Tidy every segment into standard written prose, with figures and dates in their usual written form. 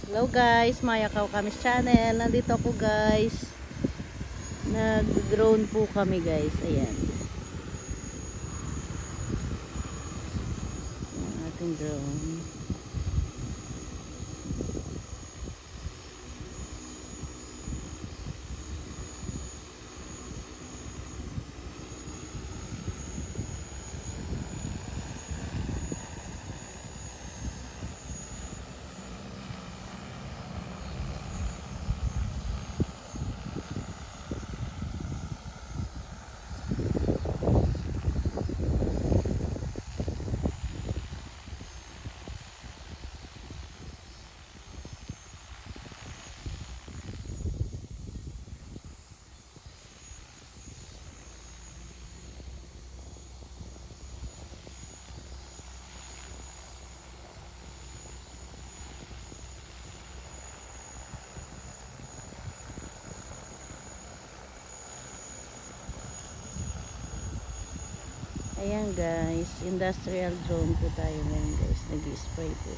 Hello guys, Maya Kawkamis Channel. Nandito ako guys. Nag-drone po kami guys. Ayan. Ang ating drone. Ayan guys, industrial drone po tayo ngayon guys. Nag-spray po.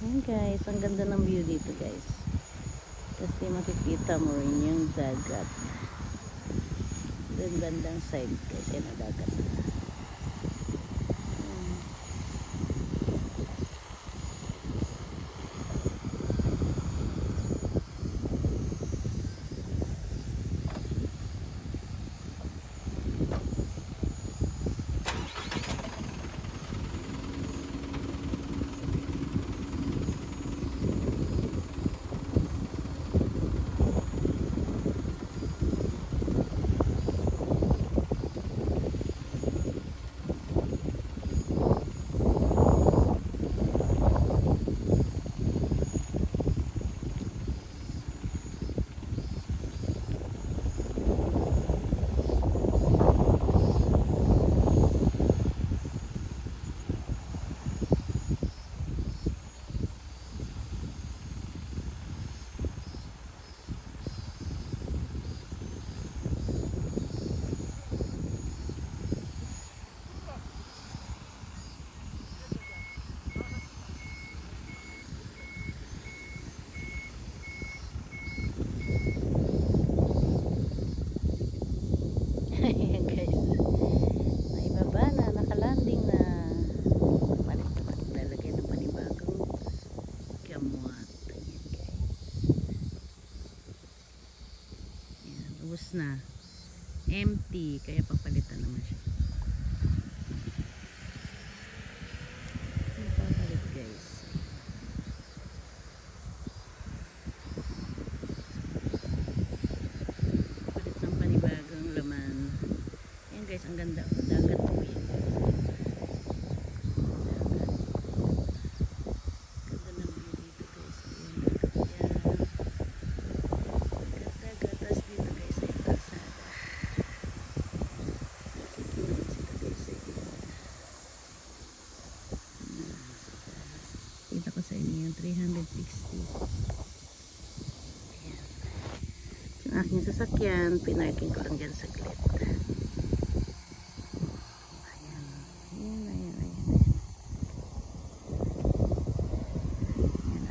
Ayan guys, ang ganda ng view dito guys. Kasi makikita mo rin yung dagat. Yung gandang side guys, yan ang dagat. Ayan guys, naibaba na, nakalanding na. Palit naman, lalagay ng panibagong gamuat. Ayan guys, ayan, ubos na, empty, kaya papalitan naman siya. Papalit guys. Palit ng panibagong laman. Ayan guys, ang ganda. Dagat po yan. Ganda ng view dito guys. Ayan. Dagat. Tapos dito guys ay kalsada. Kita ko sa inyo yung 360. Ayan. Yung aking sasakyan, pinarking ko lang dyan saglit.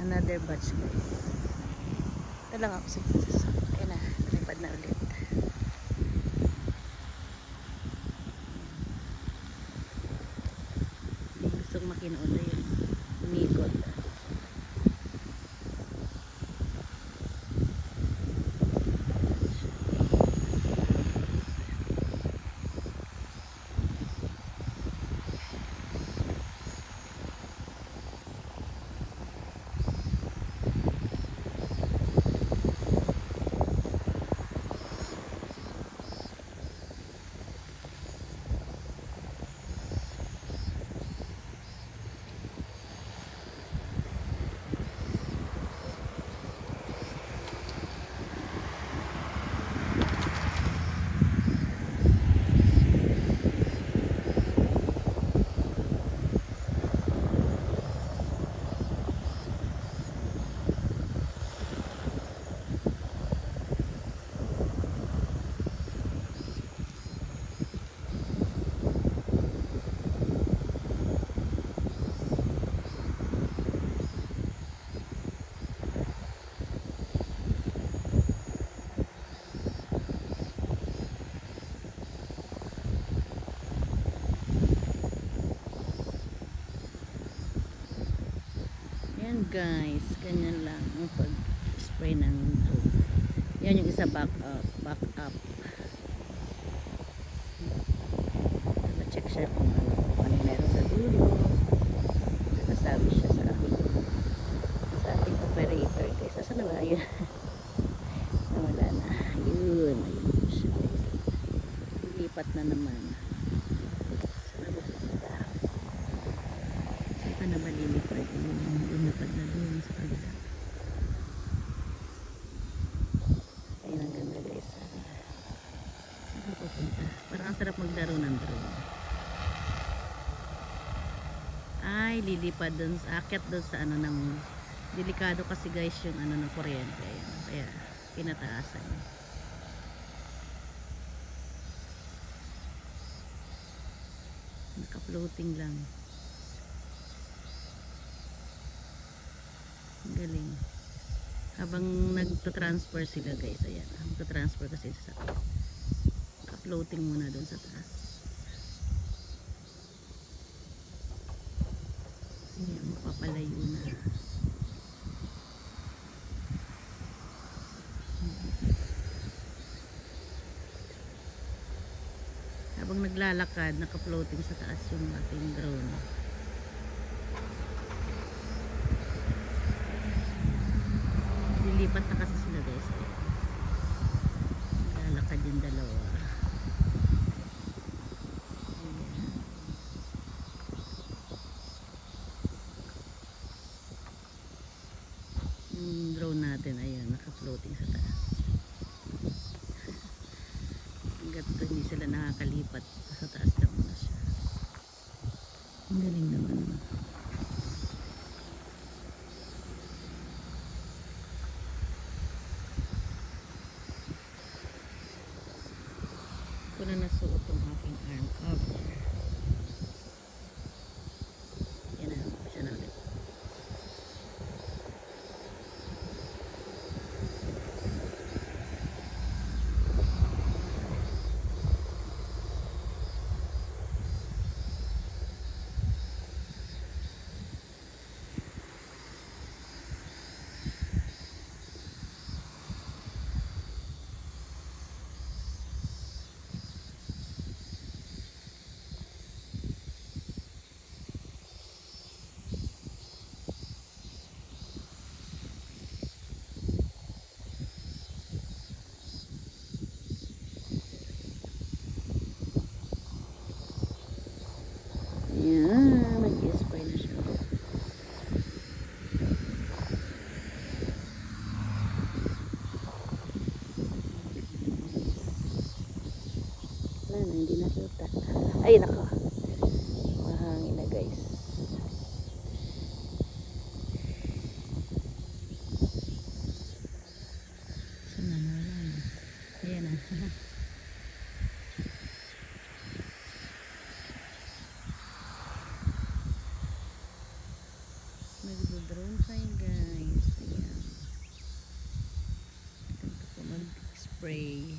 Another batch guys. Ito lang ako sa ayan na, lipad na ulit. Gusto kong makinood yun. Umikot. guys, ganyan lang ang pag-spray ng drone. Yan yung isa, back up. Check siya kung ano meron sa dulo. Nasabi siya sa ating operator guys. Saan na ba yun? Wala na. Ayun siya guys. Lipat na naman. Saan na ba lilipat? Lumipad na doon sa kabila. Ayun ang ganda guys. Saan pupunta? Parang ang sarap maglaro ng drone. Ay, lilipad dun, akit dun sa ano ng, delikado kasi guys yung ano ng kuryente. Ayan, kaya pinataasan. Naka-floating lang. Galing. Habang nagta-transfer sila guys, ayan. Nagta-transfer kasi sa naka-floating muna dun sa taas. Ayan, mapapalayo na. Habang naglalakad, naka-floating sa taas yung ating drone. Lilipat na kasi sila guys. Naglalakad yung dalawa. Yung drone natin, ayun, naka-floating sa taas. Hanggat hindi sila nakakalipat, sa taas lang muna siya. Ang galing naman. Ko na nasuot ang aking arm cover. Yan na, siya na ulit. Ayan, nag-spray na siya. Wala na, hindi nakita. Ay, nako. Mahangin na guys. Saan na wala na? Ayan na. Nagdo-drone tayo guys. Ayan. Ganito po mag-spray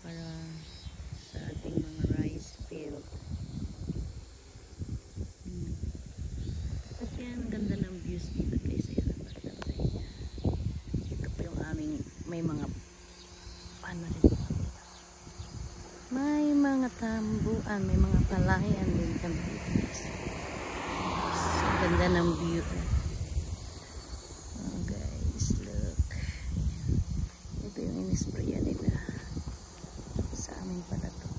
para sa ating mga rice field. Kasi ang ganda ng views dito guys. Ayan ang maganda. Ito po yung aming may mga paano rin. May mga tambuan, may mga palayan din kami dito guys. Ganda ng view. Oh guys, look. Ito yung in-sprayan nila. Sa amin pala to.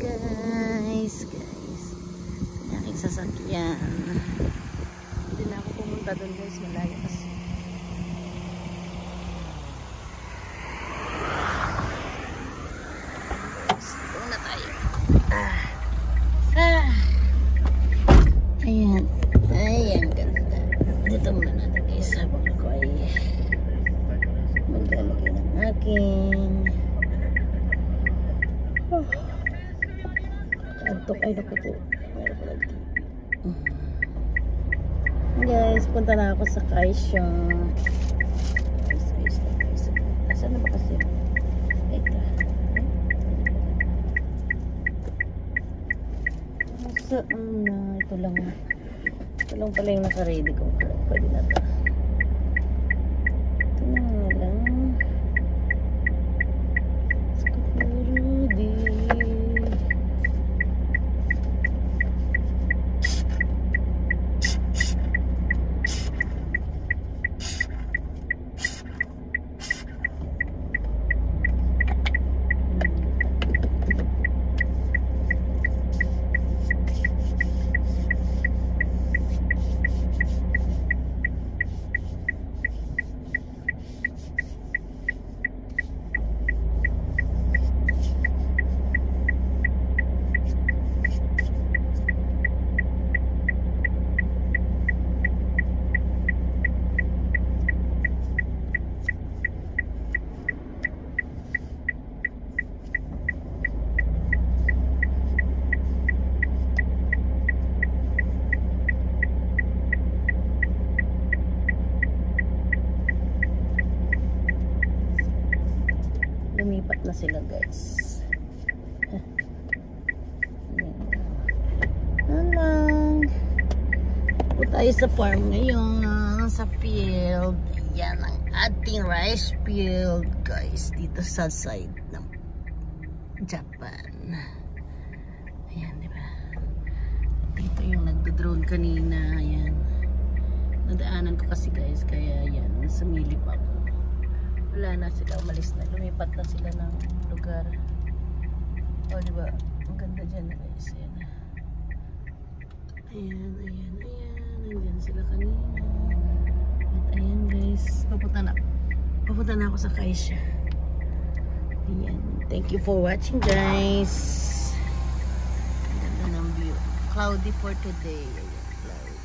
Guys. Yung aking sasakyan. Hindi na ako pumunta doon guys, malayo kasi. Ayan. Ayan, ganda. Dito muna natin guys. Habang ako ay maglalagay ng aking antok ay naku po. Meron ko lang guys, punta na ako sa Kaisha. Saan na ba kasi? Ito. Saan na? Ito lang. Ito lang pala yung naka-ready ko. Pwede na ito. Ito na nga lang. Scapurudi. Lumipat na sila guys. Alang. Po tayo sa farm ngayon. Sa field. Yan ang ating rice field guys. Dito sa side ng Japan. Ayan diba. Dito yung nagdo-drone kanina. Ayan. Nadaanan ko kasi guys. Kaya yan. Sumilip ako. Wala na sila, umalis na, lumipat na sila ng lugar. O diba, ang ganda dyan guys. Ayan, ayan, nandyan sila kanina. At ayan guys, papunta na ako sa Kaisha. Ayan, thank you for watching guys. Ang ganda ng view, cloudy for today. Ayan, cloudy.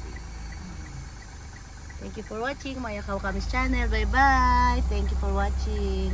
Thank you for watching Maya Kawakamis channel. Bye bye. Thank you for watching.